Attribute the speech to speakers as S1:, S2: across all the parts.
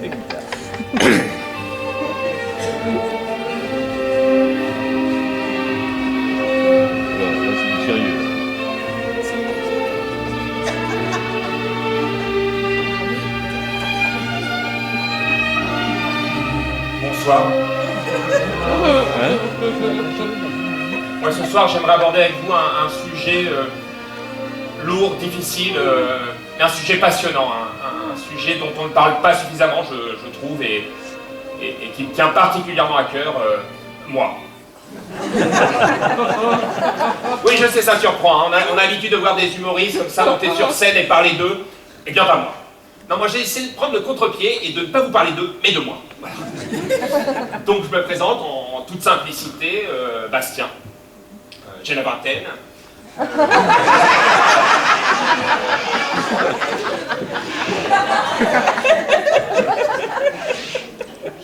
S1: Bonsoir. Moi, ce soir, j'aimerais aborder avec vous un sujet lourd, difficile, et un sujet passionnant, un sujet dont on ne parle pas suffisamment, je trouve, et qui me tient particulièrement à cœur, moi. Oui, je sais, ça surprend, hein. On a l'habitude de voir des humoristes comme ça monter sur scène et parler d'eux, et bien pas moi. Non, moi j'ai essayé de prendre le contre-pied et de ne pas vous parler d'eux, mais de moi. Voilà. Donc je me présente en toute simplicité, Bastien. J'ai la vingtaine.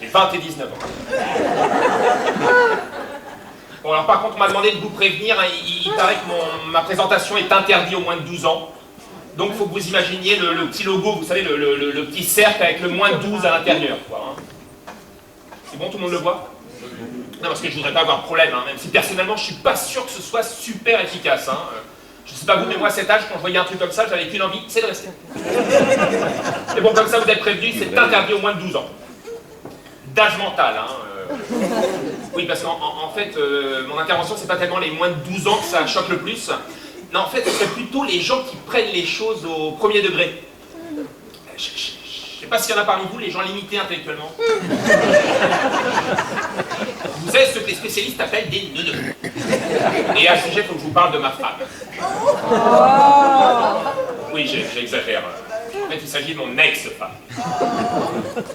S1: J'ai 20 et 19 ans. Bon, alors par contre, on m'a demandé de vous prévenir, hein, il paraît que ma présentation est interdite aux moins de 12 ans. Donc il faut que vous imaginiez le petit logo, vous savez, le petit cercle avec le moins de 12 à l'intérieur. Hein. C'est bon, tout le monde le voit? Non, parce que je voudrais pas avoir de problème, hein, même si personnellement je suis pas sûr que ce soit super efficace. Hein. Je sais pas vous, mais moi à cet âge, quand je voyais un truc comme ça, j'avais qu'une envie, c'est de rester. Et bon, comme ça vous êtes prévenus, c'est interdit aux moins de 12 ans. D'âge mental, hein. Oui, parce qu'en fait, mon intervention, c'est pas tellement les moins de 12 ans que ça choque le plus. Non, en fait, c'est plutôt les gens qui prennent les choses au premier degré. Je sais pas s'il y en a parmi vous, les gens limités intellectuellement. Vous savez ce que les spécialistes appellent des neuneux. Et à ce sujet, il faut que je vous parle de ma femme. Oui, j'exagère. En fait, il s'agit de mon ex-femme.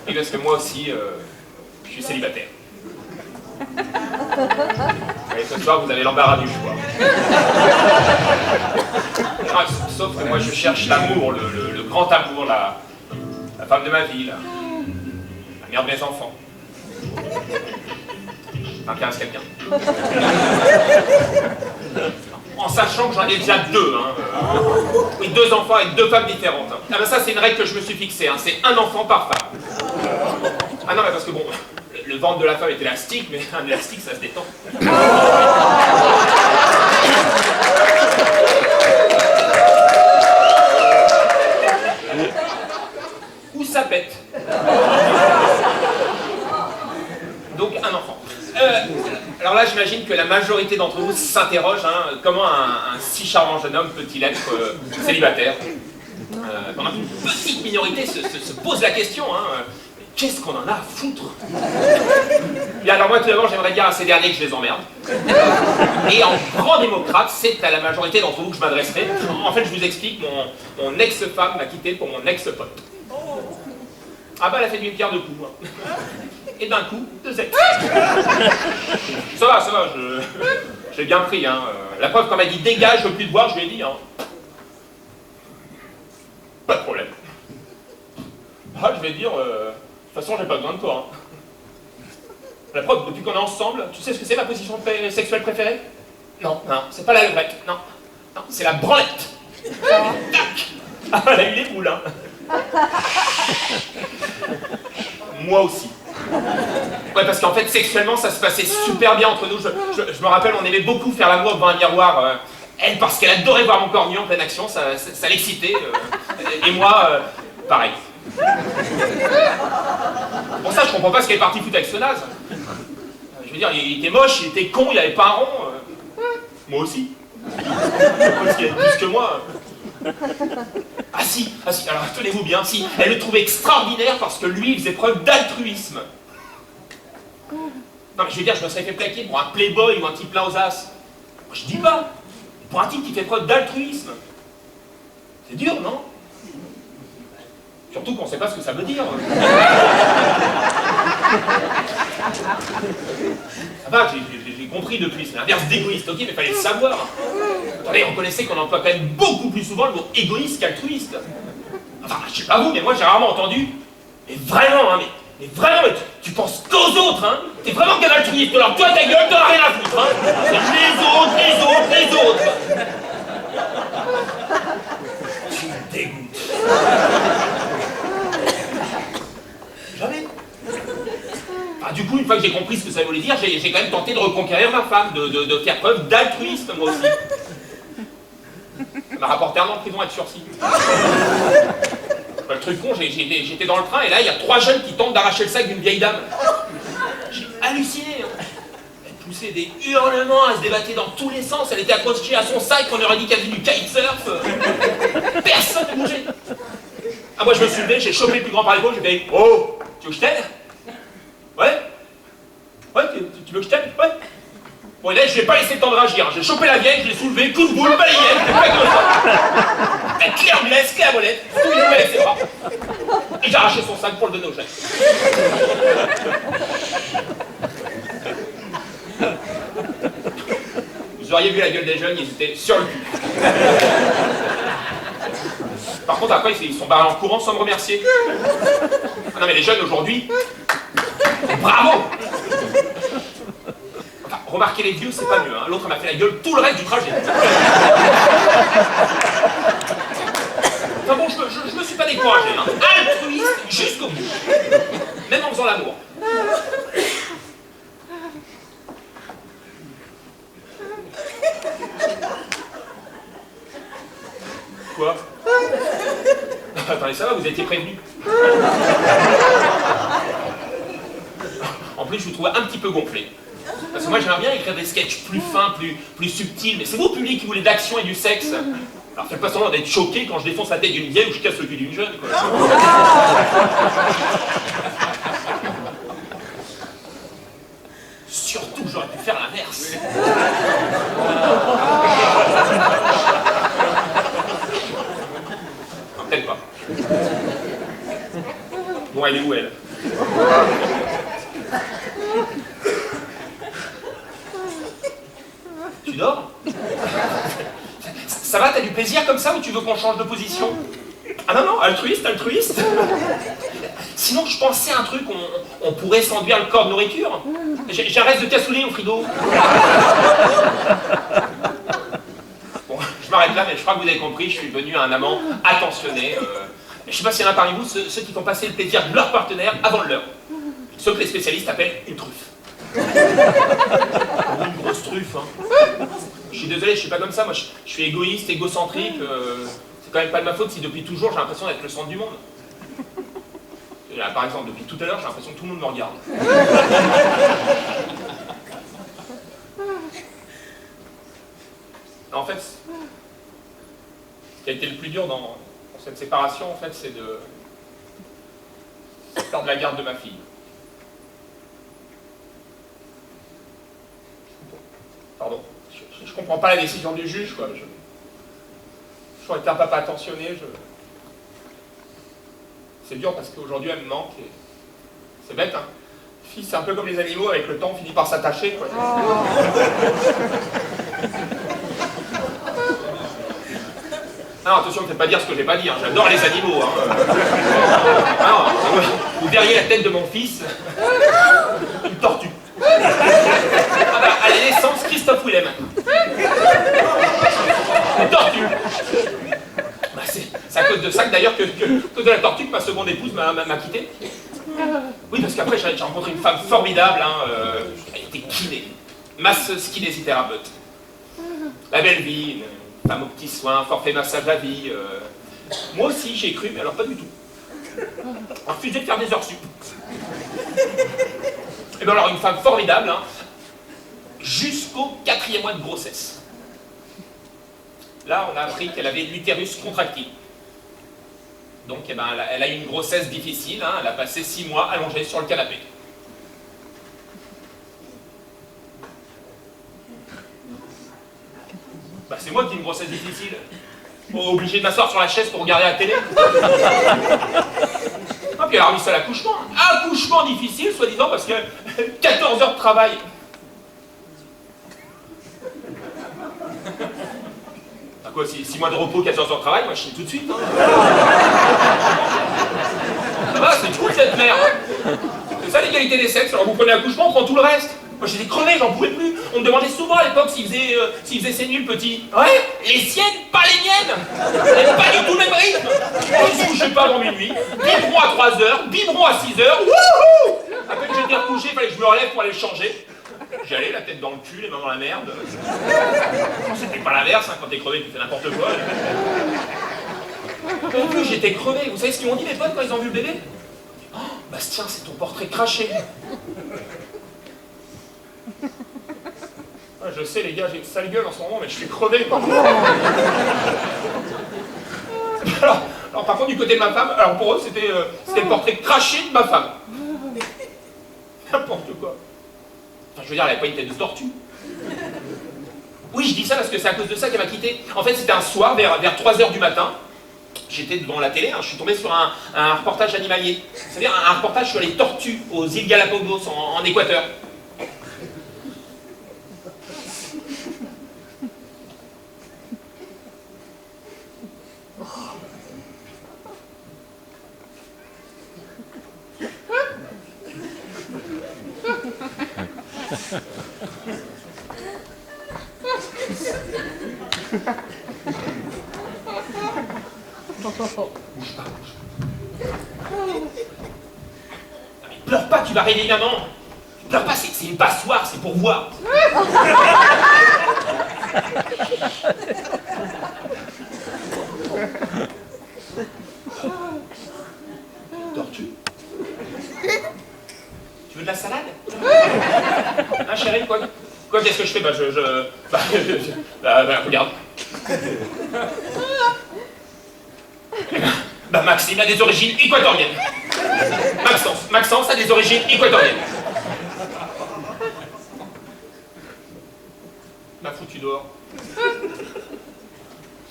S1: Et parce que moi aussi, je suis célibataire. Et ce soir, vous avez l'embarras du choix. Ah, sauf que moi, je cherche l'amour, le grand amour, la femme de ma vie, la mère de mes enfants. Ça intéresse quelqu'un? En sachant que j'en ai déjà deux. Hein. Oui, 2 enfants avec 2 femmes différentes. Hein. Ah ben ça, c'est une règle que je me suis fixée. Hein. C'est un enfant par femme. Ah non, mais parce que bon, le ventre de la femme est élastique, mais un élastique, ça se détend. Ou ça pète. Donc, un enfant. Alors là, j'imagine que la majorité d'entre vous s'interroge, hein, comment un si charmant jeune homme peut-il être célibataire? Pendant qu'une petite minorité se pose la question, hein, qu'est-ce qu'on en a à foutre? Bien, alors moi, tout d'abord, j'aimerais dire à ces derniers que je les emmerde. Et en grand démocrate, c'est à la majorité d'entre vous que je m'adresserai. En fait, je vous explique, mon ex-femme m'a quitté pour mon ex-pote. Ah bah, elle a fait d'une pierre deux coups. Hein. Et d'un coup, 2 ex. Ça va, j'ai bien pris. Hein. La preuve, quand elle m'a dit dégage, je veux plus te voir, je lui ai dit. Hein. Pas de problème. Ah, je vais dire, de toute façon, j'ai pas besoin de toi. Hein. La preuve, depuis qu'on est ensemble, tu sais ce que c'est ma position sexuelle préférée? Non, c'est pas la levrette, non, c'est la branlette. Tac. Ah, elle a eu les boules, hein. Moi aussi. Ouais, parce qu'en fait, sexuellement, ça se passait super bien entre nous. Je me rappelle, on aimait beaucoup faire l'amour devant un miroir. Elle, parce qu'elle adorait voir mon corps nu en pleine action, ça l'excitait. Et moi, pareil. Pour ça, je comprends pas ce qu'elle est partie foutre avec ce naze. Je veux dire, il était moche, il était con, il avait pas un rond. Moi aussi. Parce qu'il avait plus que moi. Ah si, alors tenez-vous bien, si, elle le trouvait extraordinaire parce que lui, il faisait preuve d'altruisme. Non mais je veux dire, je me serais fait plaquer pour un playboy ou un type plein aux as. Moi, je dis pas. Pour un type qui fait preuve d'altruisme. C'est dur, non? Surtout qu'on sait pas ce que ça veut dire. Ça va, j'ai compris depuis, c'est l'inverse d'égoïste, ok, mais il fallait le savoir. Attendez, reconnaissez qu'on emploie quand même beaucoup plus souvent le mot égoïste qu'altruiste. Enfin, je sais pas vous, mais moi j'ai rarement entendu. Mais vraiment, hein, mais vraiment, mais tu penses qu'aux autres, hein. T'es vraiment qu'un altruiste, alors toi ta gueule, t'en as rien à foutre, hein. C'est les autres. Tu me dégoûtes. coup, une fois que j'ai compris ce que ça voulait dire, j'ai quand même tenté de reconquérir ma femme, de faire preuve d'altruisme, moi aussi. Ça m'a rapporté 1 an de prison avec sursis. Le truc con, j'étais dans le train et là, il y a 3 jeunes qui tentent d'arracher le sac d'une vieille dame. J'ai halluciné. Elle poussait des hurlements, elle se débattait dans tous les sens, elle était accrochée à son sac, on aurait dit qu'elle faisait du kitesurf. Personne ne bougeait. Ah, moi, je me suis levé, j'ai chopé le plus grand par l'épaule, j'ai fait « Oh, tu veux que je t'aide ?»« Ouais. Ouais, tu veux que je t'aide ? Ouais. » Bon, et là, je vais pas laisser le temps de réagir. J'ai chopé la vieille, je l'ai soulevée, coup de boule, balayé, j'ai pas comme ça. La clé anglaise, clé à molette, tout il avec ses bras. Et j'ai arraché son sac pour le donner au chef. Vous auriez vu la gueule des jeunes, ils étaient sur le cul. Par contre, après, ils sont barrés en courant sans me remercier. Ah non, mais les jeunes aujourd'hui, bravo! Enfin, remarquez les vieux, c'est pas mieux, hein. L'autre m'a fait la gueule tout le reste du trajet. Enfin bon, je me suis pas découragé, hein. Altruiste jusqu'au bout. Même en faisant l'amour. Quoi? Attendez, ça va, vous étiez prévenu. En plus, je vous trouve un petit peu gonflé. Parce que moi, j'aimerais bien écrire des sketchs plus fins, plus subtils, mais c'est vous, public, qui voulez de l'action et du sexe. Alors, faites pas semblant d'être choqué quand je défonce la tête d'une vieille ou je casse le cul d'une jeune, quoi. Surtout, j'aurais pu faire l'inverse. Non, peut-être pas. Bon, elle est où, elle? Tu dors? Ça va, t'as du plaisir comme ça ou tu veux qu'on change de position? Ah non, non, altruiste, altruiste. Sinon, je pensais à un truc, on pourrait s'enduire le corps de nourriture. J'ai un reste de cassoulet au frigo. Bon, je m'arrête là, mais je crois que vous avez compris, je suis devenu un amant attentionné. Je sais pas s'il y en a parmi vous, ceux qui font passer le plaisir de leur partenaire avant le leur. Ceux que les spécialistes appellent une truffe. Une grosse truffe, hein. Je suis désolé, je suis pas comme ça, moi je suis égoïste, égocentrique, c'est quand même pas de ma faute si depuis toujours j'ai l'impression d'être le centre du monde. Là, par exemple, depuis tout à l'heure, j'ai l'impression que tout le monde me regarde. En fait, ce qui a été le plus dur dans cette séparation, en fait, c'est de perdre la garde de ma fille. Pardon. Je comprends pas la décision du juge, quoi. J'aurais été un papa attentionné, C'est dur parce qu'aujourd'hui, elle me manque et... C'est bête, hein. Fille, c'est un peu comme les animaux, avec le temps, on finit par s'attacher, quoi. Non, attention, ne faites pas dire ce que j'ai pas dit, hein. J'adore les animaux, hein. Non, vous verriez la tête de mon fils, une tortue. Ah bah, à la naissance, Christophe Willem. Une tortue. Bah, c'est à cause de ça que d'ailleurs que de la tortue que ma seconde épouse m'a quitté. Oui, parce qu'après j'ai rencontré une femme formidable, hein, elle était kiné, masseuse kinésithérapeute. La belle vie, une femme aux petits soins, forfait massage à vie. Moi aussi j'y ai cru, mais alors pas du tout. Refusé de faire des heures sup. Et bien alors une femme formidable, hein, jusqu'au 4e mois de grossesse. Là, on a appris qu'elle avait l'utérus contractile. Donc, eh ben, elle a eu une grossesse difficile, hein, elle a passé 6 mois allongée sur le canapé. Bah, c'est moi qui ai une grossesse difficile. Obligé de m'asseoir sur la chaise pour regarder la télé. Ah, puis elle a remis ça à l'accouchement. Accouchement difficile, soi-disant, parce que 14 heures de travail. Quoi, 6 mois de repos, 14 heures de travail, moi je chie tout de suite. Hein. Ça va, c'est cool cette merde. C'est ça l'égalité des sexes, alors vous prenez l'accouchement, on prend tout le reste. Moi j'étais crevé, j'en pouvais plus. On me demandait souvent à l'époque s'il faisait ses nuits le petit. Ouais, les siennes, pas les miennes. Et pas du tout le même rythme. On ne se couchait pas avant minuit, biberon à 3 heures, biberon à 6 heures, wouhou. À peine j'étais recouché, bouger, il fallait que je me relève pour aller le changer. J'y allais, la tête dans le cul, les mains dans la merde. C'était pas l'inverse, hein, quand t'es crevé, tu fais n'importe quoi. En plus, j'étais crevé. Vous savez ce qu'ils m'ont dit, mes potes, quand ils ont vu le bébé? Oh, Bastien, c'est ton portrait craché. Ah, je sais, les gars, j'ai une sale gueule en ce moment, mais je suis crevé. Alors, par contre, du côté de ma femme, alors pour eux, c'était le portrait craché de ma femme. N'importe quoi. Enfin, je veux dire, elle avait pas une tête de tortue. Oui, je dis ça parce que c'est à cause de ça qu'elle m'a quitté. En fait, c'était un soir, vers 3 h du matin. J'étais devant la télé, hein, je suis tombé sur un reportage animalier. C'est-à-dire un reportage sur les tortues aux îles Galapagos, en Équateur. Bouge pas. Non, mais pleure pas, tu vas réveiller maman. Pleure pas, c'est une passoire, c'est pour voir. Tortue. Tu veux de la salade? Hein, chérie, quoi? Qu'est-ce que je fais? Regarde. Maxime a des origines équatoriennes. Maxence a des origines équatoriennes. M'a foutu dehors.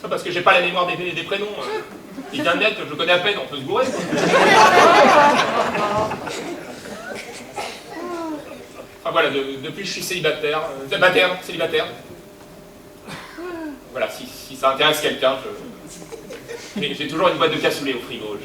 S1: Ça parce que j'ai pas la mémoire des prénoms. Internet, je connais à peine, on peut se gourer. Enfin voilà, depuis je suis célibataire. Célibataire. Voilà, si ça intéresse quelqu'un, j'ai toujours une boîte de cassoulet au frigo.